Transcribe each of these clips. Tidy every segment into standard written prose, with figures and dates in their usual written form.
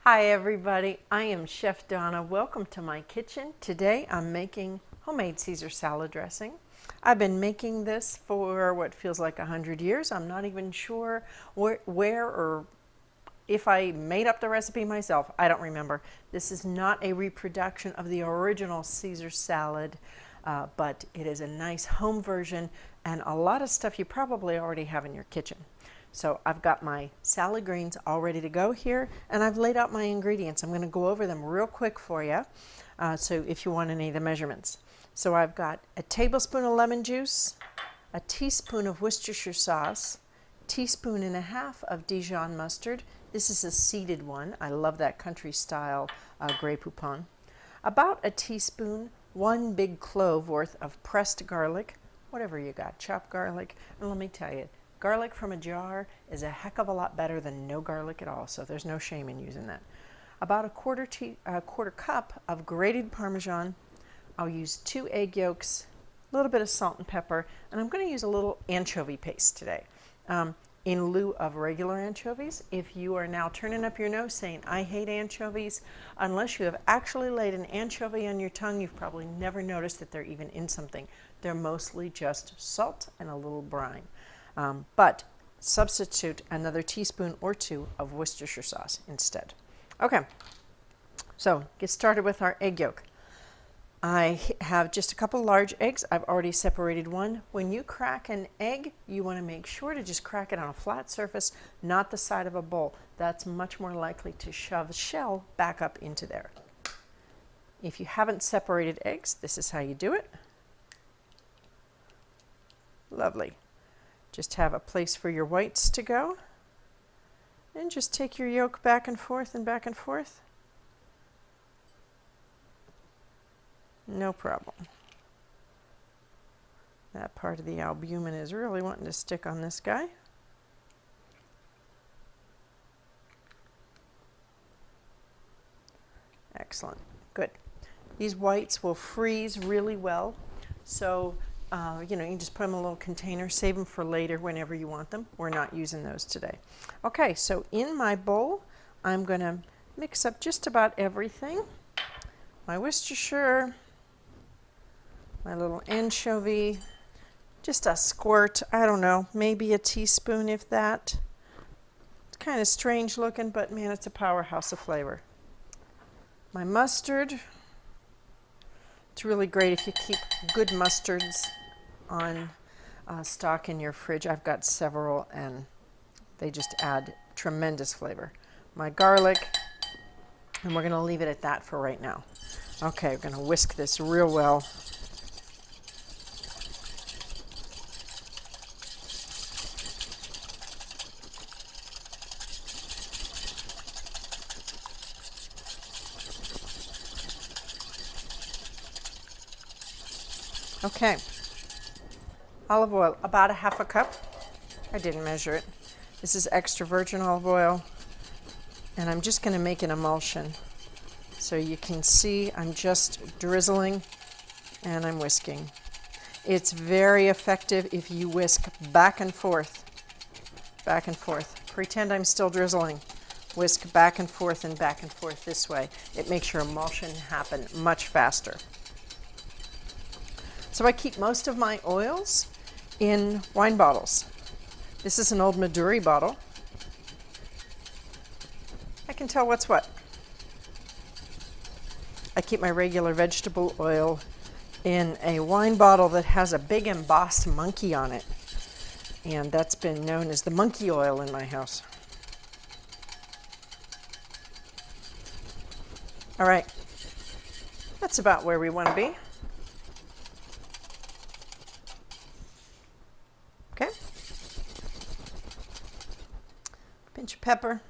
Hi everybody, I am Chef Donna. Welcome to my kitchen. Today I'm making homemade Caesar salad dressing. I've been making this for what feels like 100 years. I'm not even sure where or if I made up the recipe myself. I don't remember. This is not a reproduction of the original Caesar salad, but it is a nice home version and a lot of stuff you probably already have in your kitchen. So I've got my salad greens all ready to go here, and I've laid out my ingredients. I'm going to go over them real quick for you, so if you want any of the measurements. So I've got a tablespoon of lemon juice, a teaspoon of Worcestershire sauce, teaspoon and a half of Dijon mustard. This is a seeded one. I love that country style Grey Poupon. About a teaspoon, one big clove worth of pressed garlic, whatever you got, chopped garlic. And let me tell you, garlic from a jar is a heck of a lot better than no garlic at all, so there's no shame in using that. About a quarter cup of grated Parmesan. I'll use 2 egg yolks, a little bit of salt and pepper, and I'm going to use a little anchovy paste today. In lieu of regular anchovies, if you are now turning up your nose saying, I hate anchovies, unless you have actually laid an anchovy on your tongue, you've probably never noticed that they're even in something. They're mostly just salt and a little brine. But substitute another teaspoon or 2 of Worcestershire sauce instead. Okay, so get started with our egg yolk. I have just a couple large eggs. I've already separated one. When you crack an egg, you want to make sure to just crack it on a flat surface, not the side of a bowl. That's much more likely to shove the shell back up into there. If you haven't separated eggs, this is how you do it. Lovely. Just have a place for your whites to go. And just take your yolk back and forth and back and forth. No problem. That part of the albumin is really wanting to stick on this guy. Excellent. Good. These whites will freeze really well. So, you can just put them in a little container, save them for later whenever you want them. We're not using those today. Okay, so in my bowl, I'm going to mix up just about everything. My Worcestershire, my little anchovy, just a squirt, I don't know, maybe a teaspoon if that. It's kind of strange looking, but man, it's a powerhouse of flavor. My mustard, it's really great if you keep good mustards on stock in your fridge. I've got several and they just add tremendous flavor. My garlic, and we're going to leave it at that for right now. Okay, we're going to whisk this real well. Okay, olive oil, about a half a cup. I didn't measure it. This is extra virgin olive oil, and I'm just going to make an emulsion. So you can see I'm just drizzling and I'm whisking. It's very effective if you whisk back and forth, back and forth. Pretend I'm still drizzling. Whisk back and forth this way. It makes your emulsion happen much faster. So I keep most of my oils in wine bottles. This is an old Maduri bottle. I can tell what's what. I keep my regular vegetable oil in a wine bottle that has a big embossed monkey on it. And that's been known as the monkey oil in my house. All right, that's about where we want to be. Okay. Pinch of pepper, a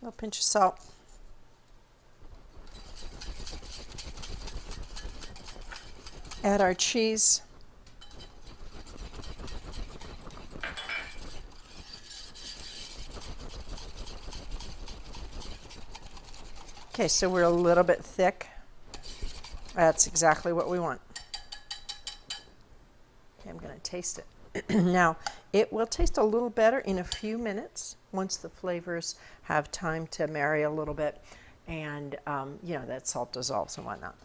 little pinch of salt. Add our cheese. Okay, so we're a little bit thick. That's exactly what we want. Okay, I'm going to taste it. Now, it will taste a little better in a few minutes once the flavors have time to marry a little bit, and that salt dissolves and whatnot.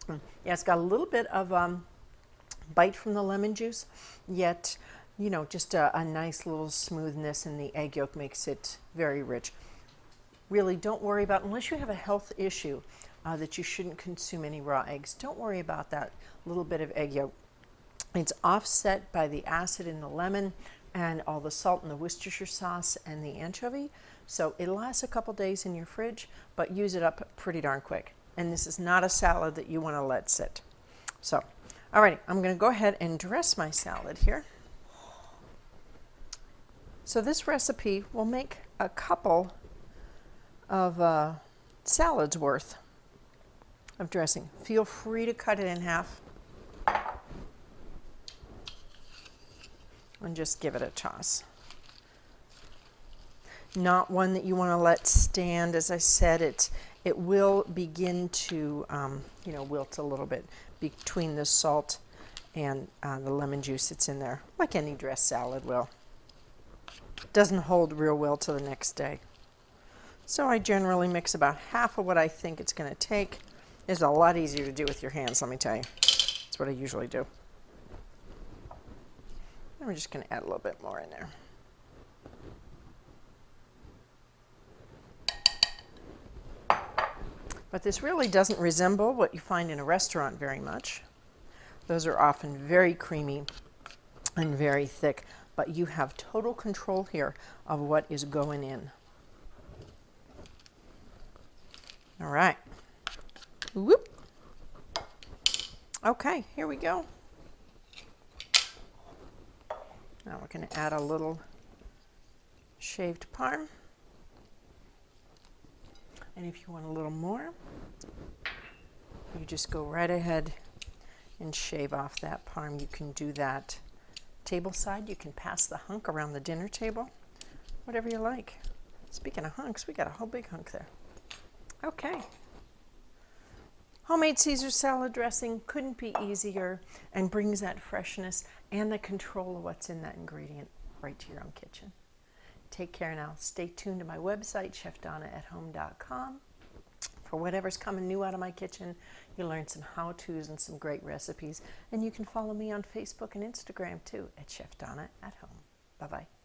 Yeah, it's got a little bit of bite from the lemon juice, yet just a nice little smoothness, and the egg yolk makes it very rich. Really, don't worry about, unless you have a health issue that you shouldn't consume any raw eggs, don't worry about that little bit of egg yolk. It's offset by the acid in the lemon and all the salt in the Worcestershire sauce and the anchovy. So it lasts a couple days in your fridge, but use it up pretty darn quick. And this is not a salad that you want to let sit. So, all right, I'm going to go ahead and dress my salad here. So this recipe will make a couple of salads worth of dressing. Feel free to cut it in half and just give it a toss. Not one that you want to let stand. As I said, it will begin to wilt a little bit between the salt and the lemon juice that's in there, like any dressed salad will. Doesn't hold real well till the next day. So I generally mix about half of what I think it's going to take. It's a lot easier to do with your hands, let me tell you. That's what I usually do. And we're just going to add a little bit more in there. But this really doesn't resemble what you find in a restaurant very much. Those are often very creamy and very thick, but you have total control here of what is going in. All right. Whoop. Okay, here we go. Now we're going to add a little shaved parm. And if you want a little more, you just go right ahead and shave off that parm. You can do that table side. You can pass the hunk around the dinner table, whatever you like. Speaking of hunks, we got a whole big hunk there. Okay. Homemade Caesar salad dressing couldn't be easier and brings that freshness and the control of what's in that ingredient right to your own kitchen. Take care now. Stay tuned to my website, chefdonnaathome.com, for whatever's coming new out of my kitchen. You'll learn some how-tos and some great recipes. And you can follow me on Facebook and Instagram too at Chef Donna at Home. Bye-bye.